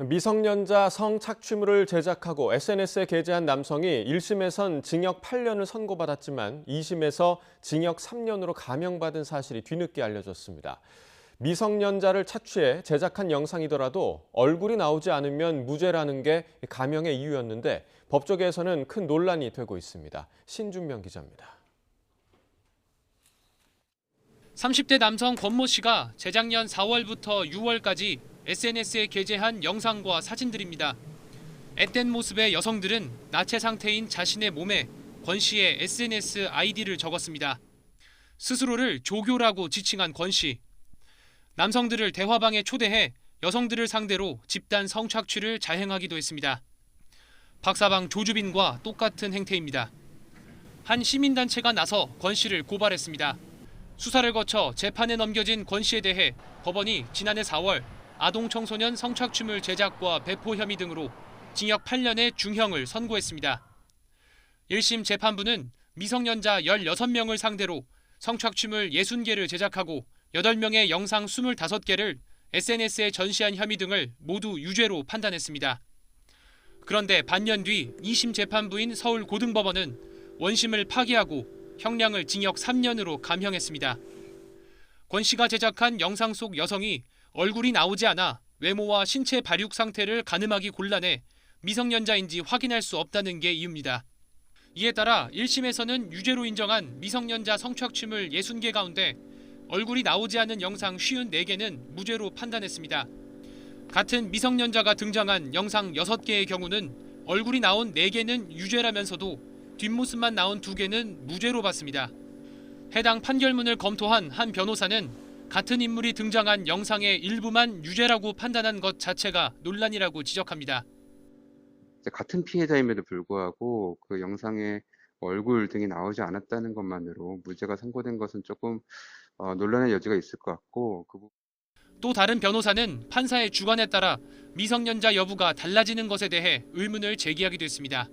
미성년자 성착취물을 제작하고 SNS에 게재한 남성이 1심에선 징역 8년을 선고받았지만 2심에서 징역 3년으로 감형받은 사실이 뒤늦게 알려졌습니다. 미성년자를 착취해 제작한 영상이더라도 얼굴이 나오지 않으면 무죄라는 게 감형의 이유였는데 법조계에서는 큰 논란이 되고 있습니다. 신준명 기자입니다. 30대 남성 권모 씨가 재작년 4월부터 6월까지 SNS에 게재한 영상과 사진들입니다. 앳된 모습의 여성들은 나체 상태인 자신의 몸에 권 씨의 SNS 아이디를 적었습니다. 스스로를 조교라고 지칭한 권 씨. 남성들을 대화방에 초대해 여성들을 상대로 집단 성착취를 자행하기도 했습니다. 박사방 조주빈과 똑같은 행태입니다. 한 시민단체가 나서 권 씨를 고발했습니다. 수사를 거쳐 재판에 넘겨진 권 씨에 대해 법원이 지난해 4월 아동 청소년 성착취물 제작과 배포 혐의 등으로 징역 8년의 중형을 선고했습니다. 1심 재판부는 미성년자 16명을 상대로 성착취물 60개를 제작하고 8명의 영상 25개를 SNS에 전시한 혐의 등을 모두 유죄로 판단했습니다. 그런데 반년 뒤 2심 재판부인 서울고등법원은 원심을 파기하고 형량을 징역 3년으로 감형했습니다. 권 씨가 제작한 영상 속 여성이 얼굴이 나오지 않아 외모와 신체 발육 상태를 가늠하기 곤란해 미성년자인지 확인할 수 없다는 게 이유입니다. 이에 따라 1심에서는 유죄로 인정한 미성년자 성착취물 60개 가운데 얼굴이 나오지 않은 영상 54개는 무죄로 판단했습니다. 같은 미성년자가 등장한 영상 6개의 경우는 얼굴이 나온 4개는 유죄라면서도 뒷모습만 나온 2개는 무죄로 봤습니다. 해당 판결문을 검토한 한 변호사는 같은 인물이 등장한 영상의 일부만 유죄라고 판단한 것 자체가 논란이라고 지적합니다. 같은 피해자임에도 불구하고 그 영상에 얼굴 등이 나오지 않았다는 것만으로 무죄가 선고된 것은 조금 논란의 여지가 있을 것 같고 또 다른 변호사는 판사의 주관에 따라 미성년자 여부가 달라지는 것에 대해 의문을 제기하기도 했습니다.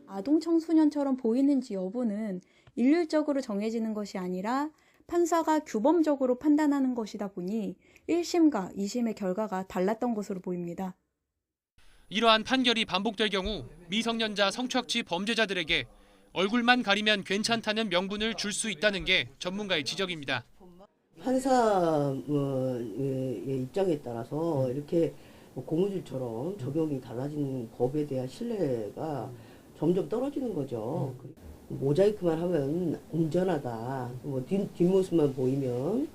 아동 청소년처럼 보이는지 여부는 일률적으로 정해지는 것이 아니라 판사가 규범적으로 판단하는 것이다 보니 1심과 2심의 결과가 달랐던 것으로 보입니다. 이러한 판결이 반복될 경우 미성년자 성착취 범죄자들에게 얼굴만 가리면 괜찮다는 명분을 줄 수 있다는 게 전문가의 지적입니다. 판사의 입장에 따라서 이렇게 고무줄처럼 적용이 달라지는 법에 대한 신뢰가 점점 떨어지는 거죠. 모자이크만 하면 안전하다, 뒷모습만 보이면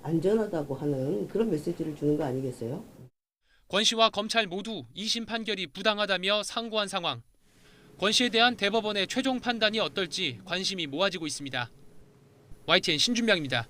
안전하다고 하는 그런 메시지를 주는 거 아니겠어요? 권 씨와 검찰 모두 2심 판결이 부당하다며 상고한 상황. 권 씨에 대한 대법원의 최종 판단이 어떨지 관심이 모아지고 있습니다. YTN 신준명입니다.